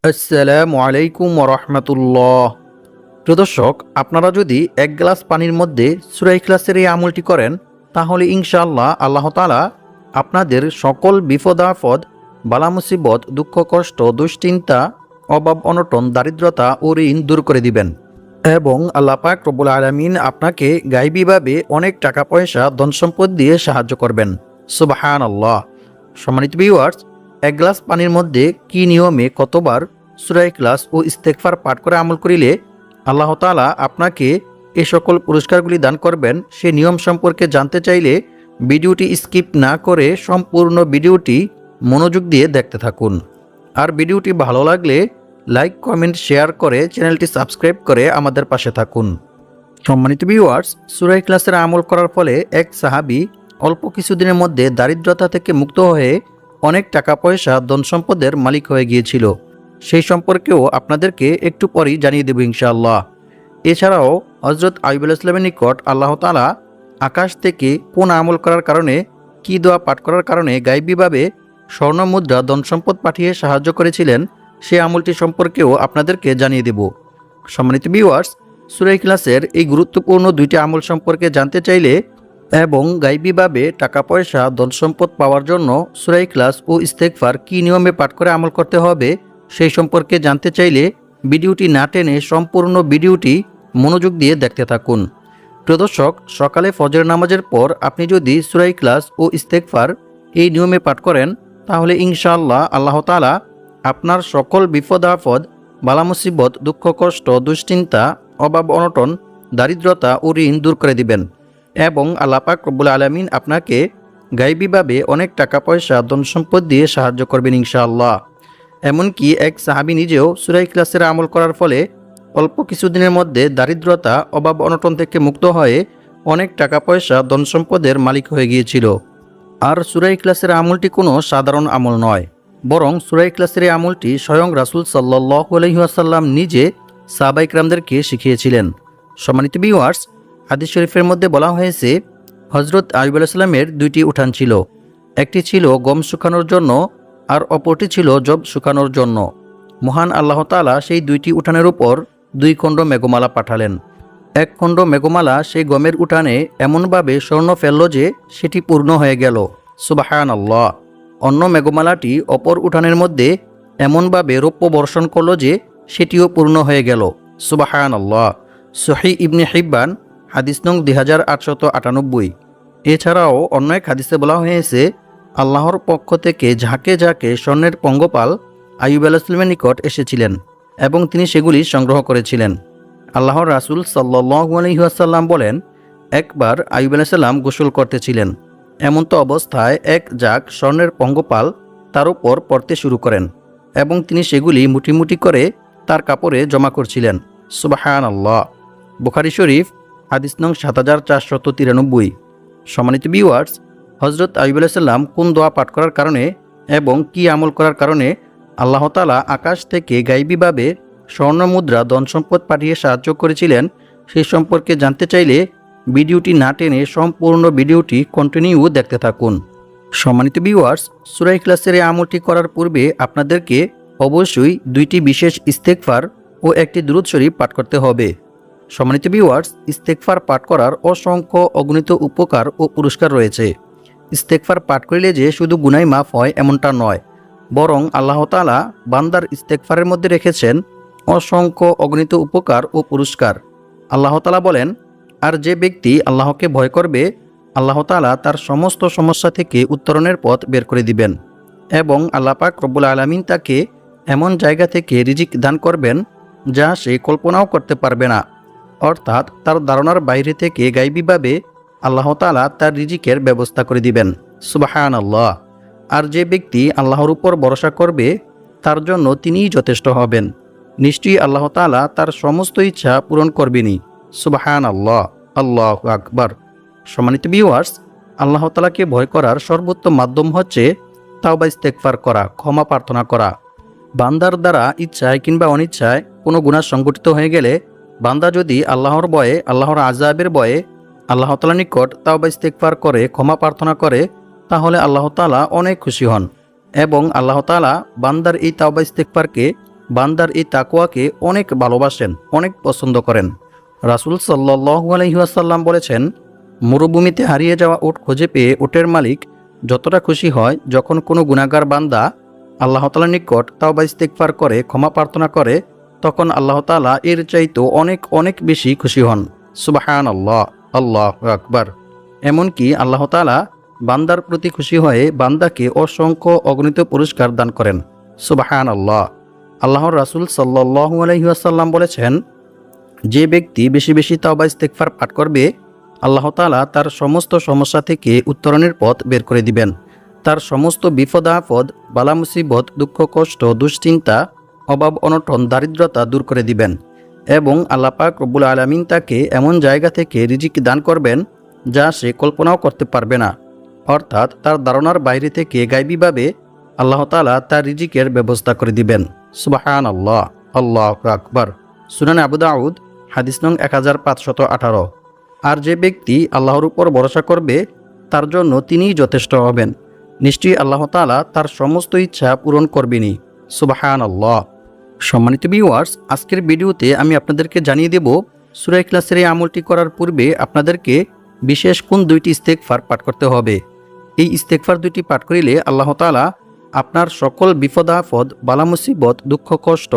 আসসালামু আলাইকুম ওরহমতুল্লাহ। প্রিয় দর্শক, আপনারা যদি এক গ্লাস পানির মধ্যে সূরা ইখলাসের এই আমলটি করেন, তাহলে ইনশাআল্লাহ আল্লাহ তাআলা আপনাদের সকল বিপদ আপদ, বালা মুসিবত, দুঃখ কষ্ট, দুশ্চিন্তা, অভাব অনটন, দারিদ্রতা ও ঋণ দূর করে দিবেন এবং আল্লাহ পাক রব্বুল আলামিন আপনাকে গায়বীভাবে অনেক টাকা পয়সা ধন সম্পদ দিয়ে সাহায্য করবেন। সুবহানাল্লাহ। সম্মানিত ভিউয়ার্স, এক গ্লাস পানির মধ্যে কি নিয়মে কতবার সূরা ইখলাস ও ইস্তেগফার পাঠ করে আমল করিলে আল্লাহ তাআলা আপনাকে এই সকল পুরস্কারগুলি দান করবেন, সে নিয়ম সম্পর্কে জানতে চাইলে ভিডিওটি স্কিপ না করে সম্পূর্ণ ভিডিওটি মনোযোগ দিয়ে দেখতে থাকুন। আর ভিডিওটি ভালো লাগলে লাইক, কমেন্ট, শেয়ার করে চ্যানেলটি সাবস্ক্রাইব করে আমাদের পাশে থাকুন। সম্মানিত ভিউয়ার্স, সূরা ইখলাসের আমল করার ফলে এক সাহাবী অল্প কিছুদিনের মধ্যে দারিদ্রতা থেকে মুক্ত হয়ে অনেক টাকা পয়সা, ধন সম্পদের মালিক হয়ে গিয়েছিল। সেই সম্পর্কেও আপনাদেরকে একটু পরেই জানিয়ে দেব ইনশাআল্লাহ। এছাড়াও হযরত আইয়ুব আলাইহিস সালামের নিকট আল্লাহ তাআলা আকাশ থেকে কোন আমল করার কারণে, কি দোয়া পাঠ করার কারণে গায়বীভাবে স্বর্ণ মুদ্রা, ধন সম্পদ পাঠিয়ে সাহায্য করেছিলেন, সেই আমলটি সম্পর্কেও আপনাদেরকে জানিয়ে দেব। সম্মানিত ভিউয়ার্স, সূরা ইখলাসের এই গুরুত্বপূর্ণ দুইটি আমল সম্পর্কে জানতে চাইলে এবং গায়বীভাবে টাকা পয়সা, ধন সম্পদ পাওয়ার জন্য সূরা ইখলাস ও ইস্তেগফার কি নিয়মে পাঠ করে আমল করতে হবে, সেই সম্পর্কে জানতে চাইলে ভিডিওটি না টেনে সম্পূর্ণ ভিডিওটি মনোযোগ দিয়ে দেখতে থাকুন। প্রিয় দর্শক, সকালে ফজর নামাজের পর আপনি যদি সূরা ইখলাস ও ইস্তেগফার এই নিয়মে পাঠ করেন, তাহলে ইনশাআল্লাহ আল্লাহ তাআলা আপনার সকল বিপদ আপদ, বালা মুসিবত, দুঃখ কষ্ট, দুশ্চিন্তা, অভাব অনটন, দারিদ্রতা ও ঋণ দূর করে দিবেন এবং আল্লাহ পাক রব্বুল আলামিন আপনাকে গায়বীভাবে অনেক টাকা পয়সা, ধন সম্পদ দিয়ে সাহায্য করবেন ইনশাআল্লাহ। এমনকি এক সাহাবী নিজেও সূরা ইখলাসের আমল করার ফলে অল্প কিছুদিনের মধ্যে দারিদ্রতা, অভাব অনটন থেকে মুক্ত হয়ে অনেক টাকা পয়সা, ধন সম্পদের মালিক হয়ে গিয়েছিল। আর সূরা ইখলাসের আমলটি কোনো সাধারণ আমল নয়, বরং সূরা ইখলাসের এই আমলটি স্বয়ং রাসূল সাল্লাল্লাহু আলাইহি ওয়াসাল্লাম নিজে সাহাবায়ে কিরামদেরকে শিখিয়েছিলেন। সম্মানিত ভিউয়ার্স, হাদিস শরীফের মধ্যে বলা হয়েছে, হযরত আইয়ুব আলাইহিস সালামের দুইটি উঠান ছিল, একটি ছিল গম শুকানোর জন্য আর অপরটি ছিল জব শুকানোর জন্য। মহান আল্লাহ তাআলা সেই দুইটি উঠানের উপর দুই খণ্ড মেঘমালা পাঠালেন। এক খণ্ড মেঘমালা সেই গমের উঠানে এমনভাবে স্বর্ণ ফেলল যে সেটি পূর্ণ হয়ে গেল। সুবহানাল্লাহ। অন্য মেঘমালাটি অপর উঠানের মধ্যে এমনভাবে রৌপ্য বর্ষণ করল যে সেটিও পূর্ণ হয়ে গেল। সুবহানাল্লাহ। সহিহ ইবনে হিব্বান, হাদিস নং 2898। এছাড়াও অন্য এক হাদিসে বলা হয়েছে, আল্লাহর পক্ষ থেকে ঝাঁকে ঝাঁকে স্বর্ণের পঙ্গপাল আইয়ুব আলাইহিস সালামের নিকট এসেছিলেন এবং তিনি সেগুলি সংগ্রহ করেছিলেন। আল্লাহর রাসূল সাল্লাল্লাহু আলাইহি ওয়াসাল্লাম বলেন, একবার আইয়ুব আলাইহিস সালাম গোসল করতেছিলেন। এমন তো অবস্থায় এক ঝাঁক স্বর্ণের পঙ্গপাল তার উপর পড়তে শুরু করেন এবং তিনি সেগুলি মুঠি মুঠি করে তার কাপড়ে জমা করছিলেন। সুবহানাল্লাহ। বুখারী শরীফ, হাদিস নং 7493। সম্মানিত ভিউয়ার্স, হযরত আইয়ুব আলাইহিস সালাম কোন দোয়া পাঠ করার কারণে এবং কি আমল করার কারণে আল্লাহ তাআলা আকাশ থেকে গায়বীভাবে স্বর্ণ মুদ্রা, ধন সম্পদ পাঠিয়ে সাহায্য করেছিলেন, সেই সম্পর্কে জানতে চাইলে ভিডিওটি না টেনে সম্পূর্ণ ভিডিওটি কন্টিনিউ দেখতে থাকুন। সম্মানিত ভিউয়ার্স, সূরা ইখলাসের এই আমলটি করার পূর্বে আপনাদেরকে অবশ্যই দুইটি বিশেষ ইস্তেগফার ও একটি দুরূদ শরীফ পাঠ করতে হবে। সম্মানিত ভিউয়ার্স, ইস্তেগফার পাঠ করার অসংখ্য অগণিত উপকার ও পুরস্কার রয়েছে। ইস্তেগফার পাঠ করিলে যে শুধু গুনাহ মাফ হয় এমনটা নয়, বরং আল্লাহ তাআলা বান্দার ইস্তেগফারের মধ্যে রেখেছেন অসংখ্য অগণিত উপকার ও পুরস্কার। আল্লাহ তাআলা বলেন, আর যে ব্যক্তি আল্লাহকে ভয় করবে, আল্লাহ তাআলা তার সমস্ত সমস্যা থেকে উত্তরণের পথ বের করে দিবেন এবং আল্লাহ পাক রব্বুল আলামিন তাকে এমন জায়গা থেকে রিজিক দান করবেন যা সে কল্পনাও করতে পারবে না। অর্থাৎ তার ধারণার বাইরে থেকে গায়বীভাবে আল্লাহ তাআলা তার রিজিকের ব্যবস্থা করে দিবেন। সুবহানাল্লাহ। আর যে ব্যক্তি আল্লাহর উপর ভরসা করবে, তার জন্য তিনিই যথেষ্ট হবেন। নিশ্চয়ই আল্লাহ তাআলা তার সমস্ত ইচ্ছা পূরণ করবেনই। সুবহানাল্লাহ। আল্লাহু আকবার। সম্মানিত ভিউয়ার্স, আল্লাহ তাআলাকে ভয় করার সর্বোত্তম মাধ্যম হচ্ছে তাওবা ইস্তেগফার করা, ক্ষমা প্রার্থনা করা। বান্দার দ্বারা ইচ্ছায় কিংবা অনিচ্ছায় কোনো গুনাহ সংঘটিত হয়ে গেলে বান্দা যদি আল্লাহর ভয়ে, আল্লাহর আযাবের ভয়ে আল্লাহ তাআলার নিকট তাওবা ইস্তেগফার করে, ক্ষমা প্রার্থনা করে, তাহলে আল্লাহ তাআলা অনেক খুশি হন এবং আল্লাহ তাআলা বান্দার এই তাওবা ইস্তেগফারকে বান্দার এই তাকওয়াকে অনেক ভালোবাসেন, অনেক পছন্দ করেন। রাসূল সাল্লাল্লাহু আলাইহি ওয়াসাল্লাম বলেছেন, মরুভূমিতে হারিয়ে যাওয়া উট খুঁজে পেয়ে উটের মালিক যতটা খুশি হয় যখন কোনো গুনাহগার বান্দা আল্লাহ তাআলার নিকট তাওবা ইস্তিগফার করে, ক্ষমা প্রার্থনা করে, তখন আল্লাহ তাআলা এর চাইতেও অনেক অনেক বেশি খুশি হন। সুবহানাল্লাহ, আল্লাহু আকবার। এমনকি আল্লাহ তাআলা বান্দার প্রতি খুশি হয়ে বান্দাকে অসংখ্য অগণিত পুরস্কার দান করেন। সুবহানাল্লাহ। আল্লাহর রাসূল সাল্লাল্লাহু আলাইহি ওয়াসাল্লাম বলেছেন, যে ব্যক্তি বেশি বেশি তাওবা ইস্তিগফার পাঠ করবে, আল্লাহ তাআলা তার সমস্ত সমস্যা থেকে উত্তরণের পথ বের করে দিবেন। তার সমস্ত বিপদ আপদ, বালা মুসিবত, দুঃখ কষ্ট, দুশ্চিন্তা, অভাব অনটন, দারিদ্রতা দূর করে দিবেন এবং আল্লাহ পাক রব্বুল আলামিন তাকে এমন জায়গা থেকে রিজিক দান করবেন যা সে কল্পনাও করতে পারবে না। অর্থাৎ তার ধারণার বাইরে থেকে গায়বীভাবে আল্লাহ তাআলা তার রিজিকের ব্যবস্থা করে দিবেন। সুবহানাল্লাহ, আল্লাহু আকবার। সুনানে আবু দাউদ, হাদিস নং 1518। আর যে ব্যক্তি আল্লাহর উপর ভরসা করবে তার জন্য তিনিই যথেষ্ট হবেন। নিশ্চয়ই আল্লাহ তাআলা তার সমস্ত ইচ্ছা পূরণ করবেনই। সুবহানাল্লাহ। সম্মানিত ভিউয়ার্স, আজকের ভিডিওতে আমি আপনাদেরকে জানিয়ে দেব সূরা ইখলাসের এই আমলটি করার পূর্বে আপনাদেরকে বিশেষ কোন দুইটি ইস্তেগফার পাঠ করতে হবে। এই ইস্তেগফার দুইটি পাঠ করিলে আল্লাহ তাআলা আপনার সকল বিপদ আপদ, বালা মুসিবত, দুঃখ কষ্ট,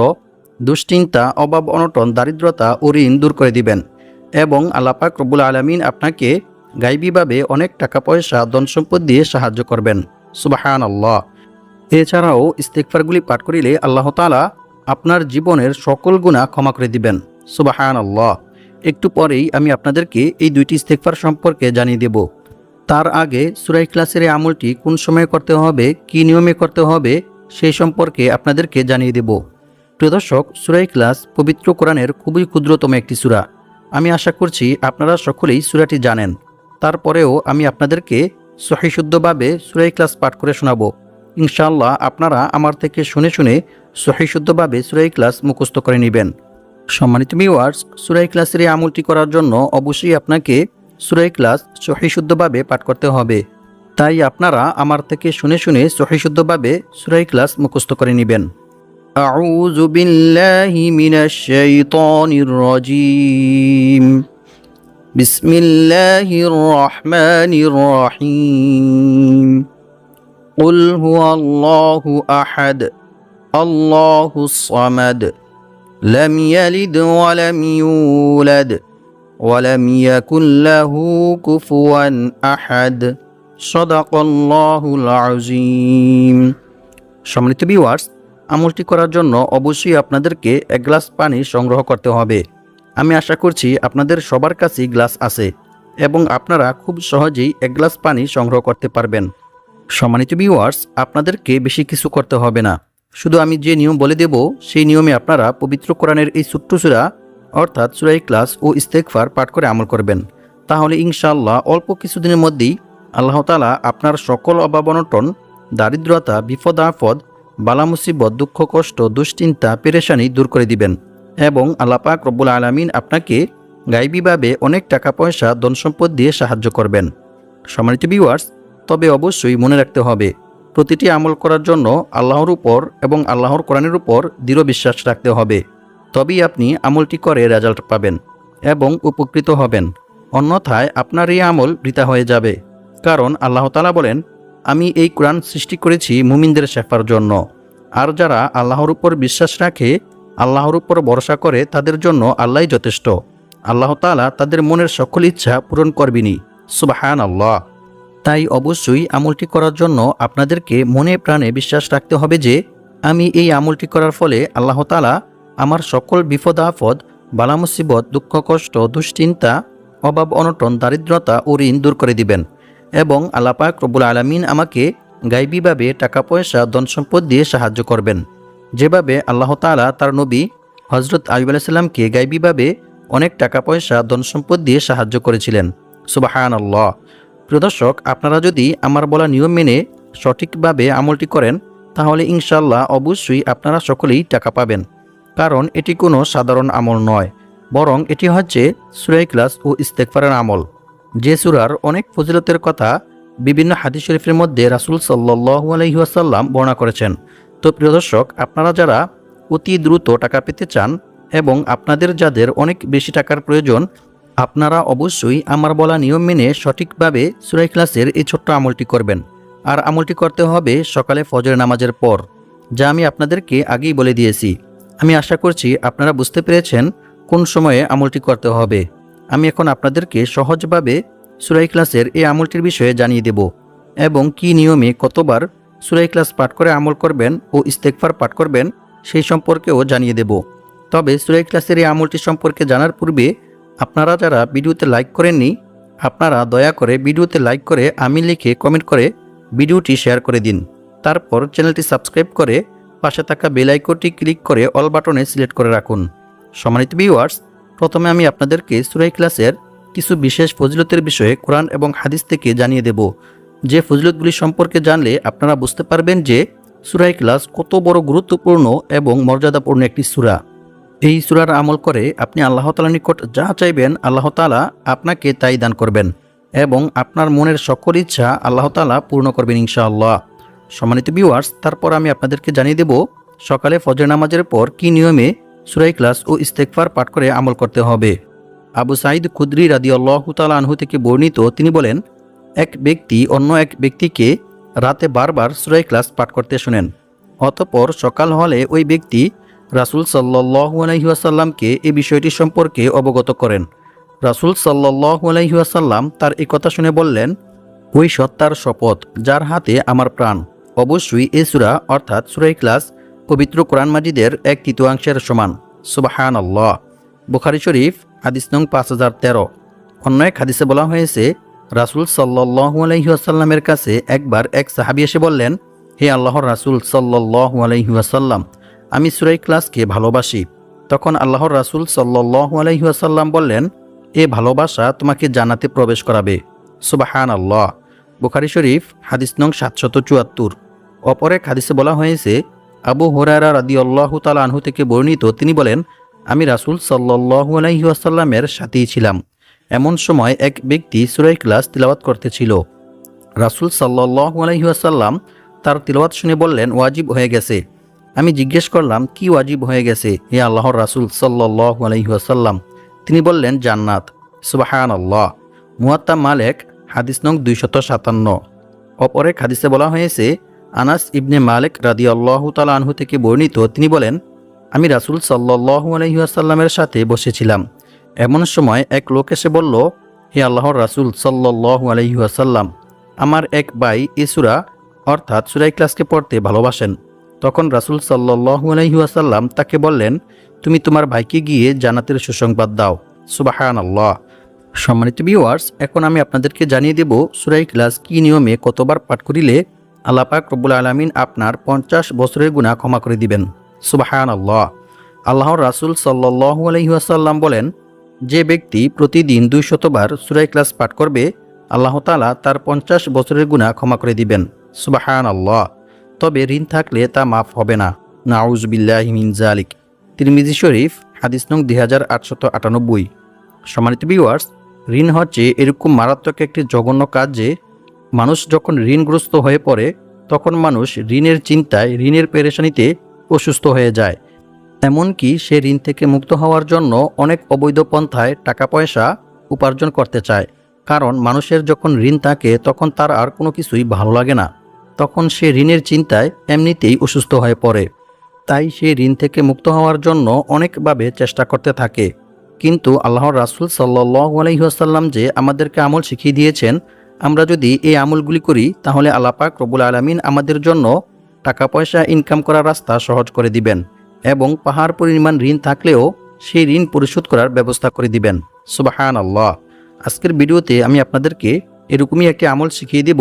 দুশ্চিন্তা, অভাব অনটন, দারিদ্রতা ও ঋণ দূর করে দিবেন এবং আল্লাহ পাক রব্বুল আলামিন আপনাকে গায়বীভাবে অনেক টাকা পয়সা, ধন সম্পদ দিয়ে সাহায্য করবেন। সুবহানাল্লাহ। এছাড়াও ইস্তেগফারগুলি পাঠ করিলে আল্লাহ তাআলা আপনার জীবনের সকল গুনাহ ক্ষমা করে দিবেন। সুবহানাল্লাহ। একটু পরেই আমি আপনাদেরকে এই দুইটি ইস্তেগফার সম্পর্কে জানিয়ে দেব। তার আগে সূরা ইখলাসের এই আমলটি কোন সময়ে করতে হবে, কী নিয়মে করতে হবে সেই সম্পর্কে আপনাদেরকে জানিয়ে দেব। প্রিয় দর্শক, সূরা ইখলাস পবিত্র কোরআনের খুবই ক্ষুদ্রতম একটি সূরা। আমি আশা করছি আপনারা সকলেই সূরাটি জানেন। তারপরেও আমি আপনাদেরকে সহিহ শুদ্ধভাবে সূরা ইখলাস পাঠ করে শোনাবো। ইনশাআল্লাহ আপনারা আমার থেকে শুনে শুনে সহিহ শুদ্ধভাবে সূরা ইখলাস মুখস্থ করে নেবেন। সম্মানিত ভিউয়ার্স, সূরা ইখলাসের এই আমলটি করার জন্য অবশ্যই আপনাকে সূরা ইখলাস সহিহ শুদ্ধভাবে পাঠ করতে হবে। তাই আপনারা আমার থেকে শুনে শুনে সহিহ শুদ্ধভাবে সূরা ইখলাস মুখস্থ করে নেবেন। আউযু বিল্লাহি মিনাশ শাইতানির রাজীম। বিসমিল্লাহির রহমানির রহিম। কুল হুয়াল্লাহু আহাদ, আল্লাহুস সামাদ, লাম ইয়ালিদ ওয়া লাম ইউলাদ ওয়া লাম ইয়াকুল লাহু কুফুয়ান আহাদ। সাদাকাল্লাহুল আযীম। সম্মানিত ভিউয়ার্স, আমলটি করার জন্য অবশ্যই আপনাদেরকে এক গ্লাস পানি সংগ্রহ করতে হবে। আমি আশা করছি আপনাদের সবার কাছেই গ্লাস আছে এবং আপনারা খুব সহজেই এক গ্লাস পানি সংগ্রহ করতে পারবেন। সম্মানিত ভিউয়ার্স, আপনাদেরকে বেশি কিছু করতে হবে না। শুধু আমি যে নিয়ম বলে দেব সেই নিয়মে আপনারা পবিত্র কোরআনের এই ছোট্ট সূরা অর্থাৎ সূরা ইখলাস ও ইস্তেগফার পাঠ করে আমল করবেন। তাহলে ইনশাআল্লাহ অল্প কিছুদিনের মধ্যেই আল্লাহ তাআলা আপনার সকল অভাব অনটন, দারিদ্রতা, বিপদ আপদ, বালা মুসিবত, দুঃখ কষ্ট, দুশ্চিন্তা, পেরেশানি দূর করে দিবেন এবং আল্লাহ পাক রব্বুল আলামিন আপনাকে গায়বীভাবে অনেক টাকা পয়সা, ধন সম্পদ দিয়ে সাহায্য করবেন। সম্মানিত ভিউয়ার্স, তবে অবশ্যই মনে রাখতে হবে প্রতিটি আমল করার জন্য আল্লাহর উপর এবং আল্লাহর কোরআনের উপর দৃঢ় বিশ্বাস রাখতে হবে। তবেই আপনি আমলটি করে রেজাল্ট পাবেন এবং উপকৃত হবেন। অন্যথায় আপনার এই আমল বৃথা হয়ে যাবে। কারণ আল্লাহ তাআলা বলেন, আমি এই কোরআন সৃষ্টি করেছি মুমিনদের শেফার জন্য। আর যারা আল্লাহর উপর বিশ্বাস রাখে, আল্লাহর উপর ভরসা করে, তাদের জন্য আল্লাহই যথেষ্ট। আল্লাহ তাআলা তাদের মনের সকল ইচ্ছা পূরণ করবেনই। সুবহানাল্লাহ। তাই অবশ্যই আমলটি করার জন্য আপনাদেরকে মনে প্রাণে বিশ্বাস রাখতে হবে যে আমি এই আমলটি করার ফলে আল্লাহ তাআলা আমার সকল বিপদ আপদ, বালা মুসিবত, দুঃখ কষ্ট, দুশ্চিন্তা, অভাব অনটন, দারিদ্রতা ও ঋণ দূর করে দিবেন এবং আল্লাহ পাক রব্বুল আলামিন আমাকে গায়বীভাবে টাকা পয়সা, ধন সম্পদ দিয়ে সাহায্য করবেন। যেভাবে আল্লাহ তাআলা তার নবী হযরত আইয়ুব আলাইহিস সালামকে গায়বীভাবে অনেক টাকা পয়সা, ধন সম্পদ দিয়ে সাহায্য করেছিলেন। সুবহানাল্লাহ। প্রিয় দর্শক, আপনারা যদি আমার বলা নিয়ম মেনে সঠিকভাবে আমলটি করেন তাহলে ইনশাআল্লাহ অবশ্যই আপনারা সকলেই টাকা পাবেন। কারণ এটি কোনো সাধারণ আমল নয়, বরং এটি হচ্ছে সূরা ইখলাস ও ইস্তেগফারের আমল, যে সূরার অনেক ফজিলতের কথা বিভিন্ন হাদিস শরীফের মধ্যে রাসূল সাল্লাল্লাহু আলাইহি ওয়াসাল্লাম বর্ণনা করেছেন। তো প্রিয় দর্শক, আপনারা যারা অতি দ্রুত টাকা পেতে চান এবং আপনাদের যাদের অনেক বেশি টাকার প্রয়োজন, আপনারা অবশ্যই আমার বলা নিয়ম মেনে সঠিকভাবে সূরা ইখলাসের এই ছোট্ট আমলটি করবেন। আর আমলটি করতে হবে সকালে ফজরের নামাজের পর, যা আমি আপনাদেরকে আগেই বলে দিয়েছি। আমি আশা করছি আপনারা বুঝতে পেরেছেন কোন সময়ে আমলটি করতে হবে। আমি এখন আপনাদেরকে সহজভাবে সূরা ইখলাসের এই আমলটির বিষয়ে জানিয়ে দেব এবং কী নিয়মে কতবার সূরা ইখলাস পাঠ করে আমল করবেন ও ইস্তেগফার পাঠ করবেন সেই সম্পর্কেও জানিয়ে দেব। তবে সূরা ইখলাসের এই আমলটি সম্পর্কে জানার পূর্বে আপনারা যারা ভিডিওতে লাইক করেননি, আপনারা দয়া করে ভিডিওতে লাইক করে আমি লিখে কমেন্ট করে ভিডিওটি শেয়ার করে দিন। তারপর চ্যানেলটি সাবস্ক্রাইব করে পাশে থাকা বেল আইকনটি ক্লিক করে অল বাটনে সিলেক্ট করে রাখুন। সম্মানিত ভিউয়ার্স, প্রথমে আমি আপনাদেরকে সূরা ইখলাসের কিছু বিশেষ ফজিলতের বিষয়ে কোরআন এবং হাদিস থেকে জানিয়ে দেব, যে ফজিলতগুলি সম্পর্কে জানলে আপনারা বুঝতে পারবেন যে সূরা ইখলাস কত বড় গুরুত্বপূর্ণ এবং মর্যাদাপূর্ণ একটি সূরা। এই সূরার আমল করে আপনি আল্লাহ তাআলার নিকট যা চাইবেন আল্লাহ তাআলা আপনাকে তাই দান করবেন এবং আপনার মনের সকল ইচ্ছা আল্লাহ তাআলা পূর্ণ করবেন ইনশাআল্লাহ। সম্মানিত ভিউয়ার্স, তারপর আমি আপনাদেরকে জানিয়ে দেব সকালে ফজর নামাজের পর কী নিয়মে সূরা ইখলাস ও ইস্তেগফার পাঠ করে আমল করতে হবে। আবু সাঈদ খুদরি রাদিয়াল্লাহু তাআলা আনহু থেকে বর্ণিত, তিনি বলেন, এক ব্যক্তি অন্য এক ব্যক্তিকে রাতে বারবার সূরা ইখলাস পাঠ করতে শোনেন। অতঃপর সকাল হলে ওই ব্যক্তি রাসূল সাল্লাল্লাহু আলাইহি ওয়াসাল্লামকে এই বিষয়টি সম্পর্কে অবগত করেন। রাসূল সাল্লাল্লাহু আলাইহি ওয়াসাল্লাম তার এই কথা শুনে বললেন, ওই সত্তার শপথ যার হাতে আমার প্রাণ, অবশ্যই এই সূরা অর্থাৎ সূরা ইখলাস পবিত্র কোরআন মাজিদের 1/3 সমান। সুবহানাল্লাহ। বুখারী শরীফ হাদিস নং 5013। অন্য এক হাদিসে বলা হয়েছে, রাসূল সাল্লাল্লাহু আলাইহি ওয়াসাল্লামের কাছে একবার এক সাহাবী এসে বললেন, হে আল্লাহর রাসূল সাল্লাল্লাহু আলাইহি ওয়াসাল্লাম, আমি সূরা ইখলাসকে ভালোবাসি। তখন আল্লাহর রাসূল সাল্লাল্লাহু আলাইহি ওয়াসাল্লাম বললেন, এ ভালোবাসা তোমাকে জান্নাতে প্রবেশ করাবে। সুবহানাল্লাহ। বুখারী শরীফ হাদিস নং 774। অপর এক হাদিসে বলা হয়েছে, আবু হুরায়রা রাদিয়াল্লাহু তাআলা আনহু থেকে বর্ণিত, তিনি বলেন, আমি রাসূল সাল্লাল্লাহু আলাইহি ওয়াসাল্লামের সাথেই ছিলাম। এমন সময় এক ব্যক্তি সূরা ইখলাস তিলাওয়াত করতেছিল। রাসূল সাল্লাল্লাহু আলাইহি ওয়াসাল্লাম তার তিলাওয়াত শুনে বললেন, ওয়াজিব হয়ে গেছে। আমি জিজ্ঞেস করলাম, কি ওয়াজিব হয়ে গেছে হে আল্লাহর রাসূল সাল্লাল্লাহু আলাইহি ওয়াসাল্লাম? তিনি বললেন, জান্নাত। সুবহানাল্লাহ। মুয়াত্তা মালিক হাদিস নং 257। অপর এক হাদিসে বলা হয়েছে, আনাস ইবনে মালিক রাদিয়াল্লাহু তাআলা আনহু থেকে বর্ণিত, তিনি বলেন, আমি রাসূল সাল্লাল্লাহু আলাইহি ওয়াসাল্লামের সাথে বসেছিলাম। এমন সময় এক লোক এসে বলল, হে আল্লাহর রাসূল সাল্লাল্লাহু আলাইহি ওয়াসাল্লাম, আমার এক ভাই এই সূরা অর্থাৎ সূরা ইখলাসকে পড়তে ভালোবাসেন। তখন রাসূল সাল্লাল্লাহু আলাইহি ওয়াসাল্লাম তাকে বললেন, তুমি তোমার ভাইকে গিয়ে জান্নাতের সুসংবাদ দাও। সুবহানাল্লাহ। সম্মানিত ভিউয়ার্স, এখন আমি আপনাদেরকে জানিয়ে দেব সূরা ইখলাস কী নিয়মে কতবার পাঠ করিলে আল্লাহ পাক রব্বুল আলামিন আপনার 50 বছরের গুনাহ ক্ষমা করে দিবেন। সুবহানাল্লাহ। আল্লাহর রাসূল সাল্লাল্লাহু আলাইহি ওয়াসাল্লাম বলেন, যে ব্যক্তি প্রতিদিন 200 বার সূরা ইখলাস পাঠ করবে, আল্লাহ তাআলা তার 50 বছরের গুনাহ ক্ষমা করে দিবেন। সুবহানাল্লাহ। তবে ঋণ থাকলে তা মাফ হবে না। নাউযু বিল্লাহি মিন যালিক। তিরমিজি শরীফ হাদিস নং 2898। সম্মানিত ভিউয়ার্স, ঋণ হচ্ছে এরকম মারাত্মক একটি জঘন্য কাজ যে মানুষ যখন ঋণগ্রস্ত হয়ে পড়ে তখন মানুষ ঋণের চিন্তায়, ঋণের পেরেশানিতে অসুস্থ হয়ে যায়। এমনকি সে ঋণ থেকে মুক্ত হওয়ার জন্য অনেক অবৈধ পন্থায় টাকা পয়সা উপার্জন করতে চায়। কারণ মানুষের যখন ঋণ থাকে তখন তার আর কোনো কিছুই ভালো লাগে না, তখন সে ঋণের চিন্তায় এমনিতেই অসুস্থ হয়ে পড়ে। তাই সে ঋণ থেকে মুক্ত হওয়ার জন্য অনেকভাবে চেষ্টা করতে থাকে। কিন্তু আল্লাহর রাসূল সাল্লাল্লাহু আলাইহি ওয়াসাল্লাম যে আমাদেরকে আমল শিখিয়ে দিয়েছেন, আমরা যদি এই আমলগুলি করি তাহলে আল্লাহ পাক রব্বুল আলামিন আমাদের জন্য টাকা পয়সা ইনকাম করার রাস্তা সহজ করে দিবেন এবং পাহাড় পরিমাণ ঋণ থাকলেও সেই ঋণ পরিশোধ করার ব্যবস্থা করে দিবেন। সুবহানাল্লাহ। আজকের ভিডিওতে আমি আপনাদেরকে এরকমই একটি আমল শিখিয়ে দেব,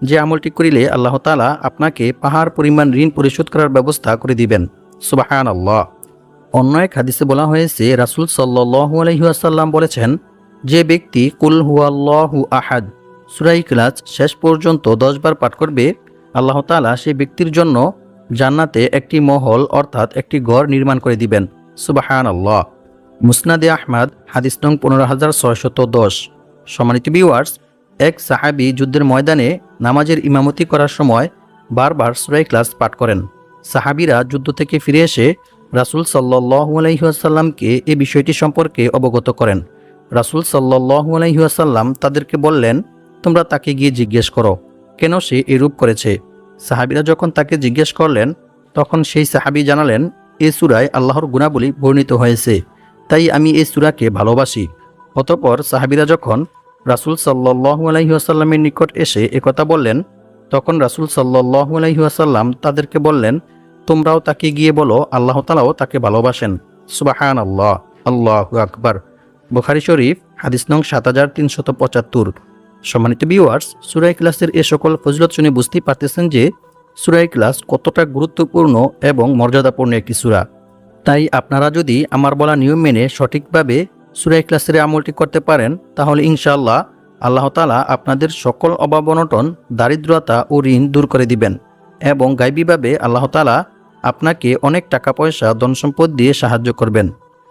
যে আমলটি করিলে আল্লাহ তাআলা আপনাকে পাহাড় পরিমাণ ঋণ পরিশোধ করার ব্যবস্থা করে দিবেন। সুবহানাল্লাহ। অন্য এক হাদিসে বলা হয়েছে, রাসূল সাল্লাল্লাহু আলাইহি ওয়াসাল্লাম বলেছেন, যে ব্যক্তি কুল হুয়াল্লাহু আহাদ সূরা ইখলাস শেষ পর্যন্ত 10 বার পাঠ করবে, আল্লাহ তাআলা সেই ব্যক্তির জন্য জান্নাতে একটি মহল অর্থাৎ একটি ঘর নির্মাণ করে দিবেন। সুবহানাল্লাহ। মুসনাদে আহমদ হাদিস নং 15610। সম্মানিত ভিউয়ার্স, এক সাহাবী যুদ্ধের ময়দানে নামাজের ইমামতি করার সময় বারবার সূরা ইখলাস পাঠ করেন। সাহাবীরা যুদ্ধ থেকে ফিরে এসে রাসূল সাল্লাল্লাহু আলাইহি ওয়াসাল্লামকে এই বিষয়টি সম্পর্কে অবগত করেন। রাসূল সাল্লাল্লাহু আলাইহি ওয়াসাল্লাম তাদেরকে বললেন, তোমরা তাকে গিয়ে জিজ্ঞেস করো কেন সে এরূপ করেছে। সাহাবীরা যখন তাকে জিজ্ঞেস করলেন, তখন সেই সাহাবী জানালেন, এ সূরায় আল্লাহর গুণাবলী বর্ণিত হয়েছে, তাই আমি এই সূরাকে ভালোবাসি। অতঃপর সাহাবীরা যখন রাসূল সাল্লাল্লাহু আলাইহি ওয়াসাল্লামের নিকট এসে একথা বললেন, তখন রাসূল সাল্লাল্লাহু আলাইহি ওয়াসাল্লাম তাদেরকে বললেন, তোমরাও তাকে গিয়ে বলো আল্লাহ তাআলাও তাকে ভালোবাসেন। সুবহানাল্লাহ, আল্লাহু আকবার। বুখারী শরীফ, হাদিস নং 7375। সম্মানিত ভিউয়ার্স, সূরা ইখলাসের এ সকল ফজিলত শুনে বুঝতেই পারতেছেন যে সূরা ইখলাস কতটা গুরুত্বপূর্ণ এবং মর্যাদাপূর্ণ একটি সূরা। তাই আপনারা যদি আমার বলা নিয়ম মেনে সঠিকভাবে সূরা ইখলাসের আমলটি করতে পারেন, তাহলে ইনশাআল্লাহ আল্লাহ তাআলা আপনাদের সকল অভাব অনটন, দারিদ্রতা ও ঋণ দূর করে দিবেন এবং গায়বীভাবে আল্লাহ তাআলা আপনাকে অনেক টাকা পয়সা, ধন সম্পদ দিয়ে সাহায্য করবেন।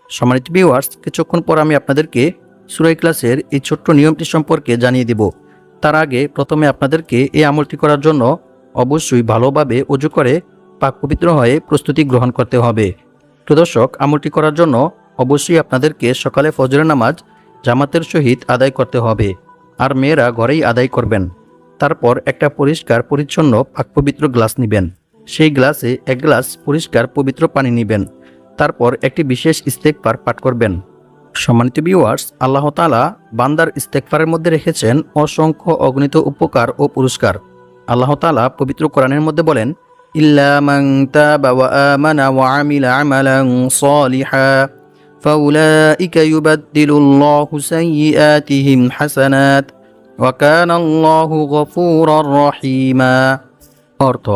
সম্মানিত ভিউয়ার্স, কিছুক্ষণ পর আমি আপনাদেরকে সূরা ইখলাসের এই ছোট্ট নিয়মটি সম্পর্কে জানিয়ে দিব। তার আগে প্রথমে আপনাদেরকে এই আমলটি করার জন্য অবশ্যই ভালোভাবে ওযু করে পাক পবিত্র হয়ে প্রস্তুতি গ্রহণ করতে হবে। তো দর্শক, আমলটি করার জন্য অবশ্যই আপনাদেরকে সকালে ফজরের নামাজ জামাতের সহিত আদায় করতে হবে, আর মেয়েরা ঘরেই আদায় করবেন। তারপর একটা পরিষ্কার পরিচ্ছন্ন পাক পবিত্র গ্লাস নেবেন। সেই গ্লাসে 1 গ্লাস পরিষ্কার পবিত্র পানি নেবেন। তারপর একটি বিশেষ ইস্তেগফার পাঠ করবেন। সম্মানিত ভিউয়ার্স, আল্লাহ তাআলা বান্দার ইস্তেগফারের মধ্যে রেখেছেন অসংখ্য অগণিত উপকার ও পুরস্কার। আল্লাহ তাআলা পবিত্র কোরআনের মধ্যে বলেন, ইল্লা মান তাবা ওয়া আমানা ওয়া আমিলা আমালান সালিহা ফাউলাইকা ইউবাদদিলুল্লাহু সাইয়্যাতিহিম হাসানাত ওয়া কানা আল্লাহু গফুরার রহিমা। অর্থ,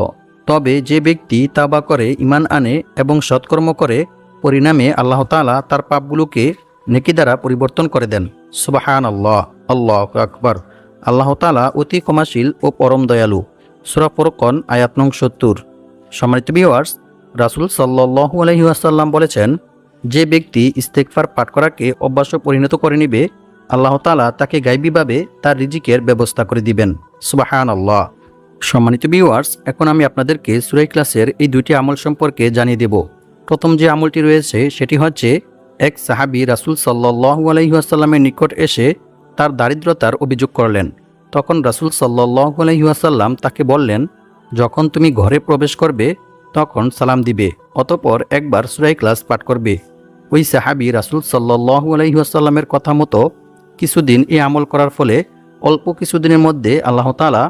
তবে যে ব্যক্তি তাওবা করে, ঈমান আনে এবং সৎকর্ম করে, পরিণামে আল্লাহ তাআলা তার পাপগুলোকে নেকি দ্বারা পরিবর্তন করে দেন। সুবহানাল্লাহ, আল্লাহু আকবার। আল্লাহ তাআলা অতি ক্ষমাশীল ও পরম দয়ালু। সূরা ফুরকান, আয়াত নং 70। সম্মানিত ভিউয়ার্স, রাসূল সাল্লাল্লাহু আলাইহি ওয়াসাল্লাম বলেছেন, যে ব্যক্তি ইস্তেগফার পাঠ করাকে অভ্যাসে পরিণত করে নিবে, আল্লাহ তাআলা তাকে গায়বীভাবে তার রিজিকের ব্যবস্থা করে দিবেন। সুবহানাল্লাহ। সম্মানিত ভিউয়ার্স, এখন আমি আপনাদেরকে সূরা ইখলাসের এই দুইটি আমল সম্পর্কে জানিয়ে দেব। প্রথম যে আমলটি রয়েছে সেটি হচ্ছে, এক সাহাবী রাসূল সাল্লাল্লাহু আলাইহি ওয়াসাল্লামের নিকট এসে তার দারিদ্রতার অভিযোগ করলেন। তখন রাসূল সাল্লাল্লাহু আলাইহি ওয়াসাল্লাম তাকে বললেন, যখন তুমি ঘরে প্রবেশ করবে তখন সালাম দিবে, অতঃপর একবার সূরা ইখলাস পাঠ করবে। ওই সাহাবী রাসূল সাল্লাল্লাহু আলাইহি ওয়াসাল্লামের কথা মতো কিছুদিন এই আমল করার ফলে অল্প কিছুদিনের মধ্যে আল্লাহ তাআলা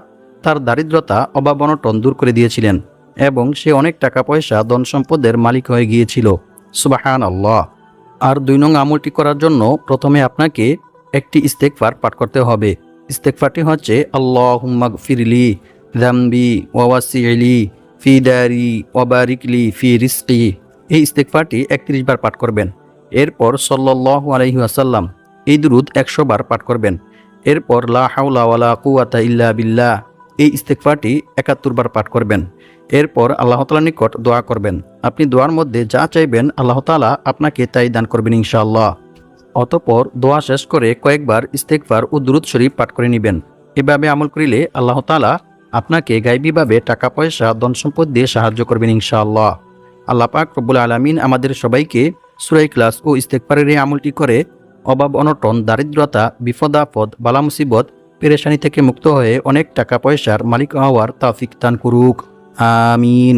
তার দারিদ্রতা, অভাব অনটন দূর করে দিয়েছিলেন এবং সে অনেক টাকা পয়সা, ধন সম্পদের মালিক হয়ে গিয়েছিল। সুবহানাল্লাহ। আর 2 নং আমলটি করার জন্য প্রথমে আপনাকে একটি ইস্তেগফার পাঠ করতে হবে। ইস্তেগফারটি হচ্ছে, আল্লাহুম্মা গফিরলি যামবি ওয়া ওয়াসি'লি ফি দারি ওয়া বারিকলি ফি রিজকি। এই ইস্তেগফারটি 31 বার পাঠ করবেন। এরপর সাল্লাল্লাহু আলাইহি ওয়াসাল্লাম এই দুরূদ 100 বার পাঠ করবেন। এরপর লা হাওলা ওয়ালা কুওয়াতা ইল্লা বিল্লাহ এই ইস্তেগফারটি 71 বার পাঠ করবেন। এরপর আল্লাহ তাআলার নিকট দোয়া করবেন। আপনি দোয়ার মধ্যে যা চাইবেন আল্লাহ তাআলা আপনাকে তাই দান করবেন ইনশাআল্লাহ। অতঃপর দোয়া শেষ করে কয়েকবার ইস্তেগফার ও দুরূদ শরীফ পাঠ করে নেবেন। এভাবে আমল করিলে আল্লাহ তাআলা আপনাকে গায়বীভাবে টাকা পয়সা, ধন সম্পদ দিয়ে সাহায্য করবেন ইনশাআল্লাহ। আল্লাহ পাক রব্বুল আলামিন আমাদের সবাইকে সূরা ইখলাস ও ইস্তেগফারের এই আমলটি করে অভাব অনটন, দারিদ্রতা, বিপদ আপদ, বালা মুসিবত, পেরেশানি থেকে মুক্ত হয়ে অনেক টাকা পয়সার মালিক হওয়ার তৌফিক দান করুক। আমিন।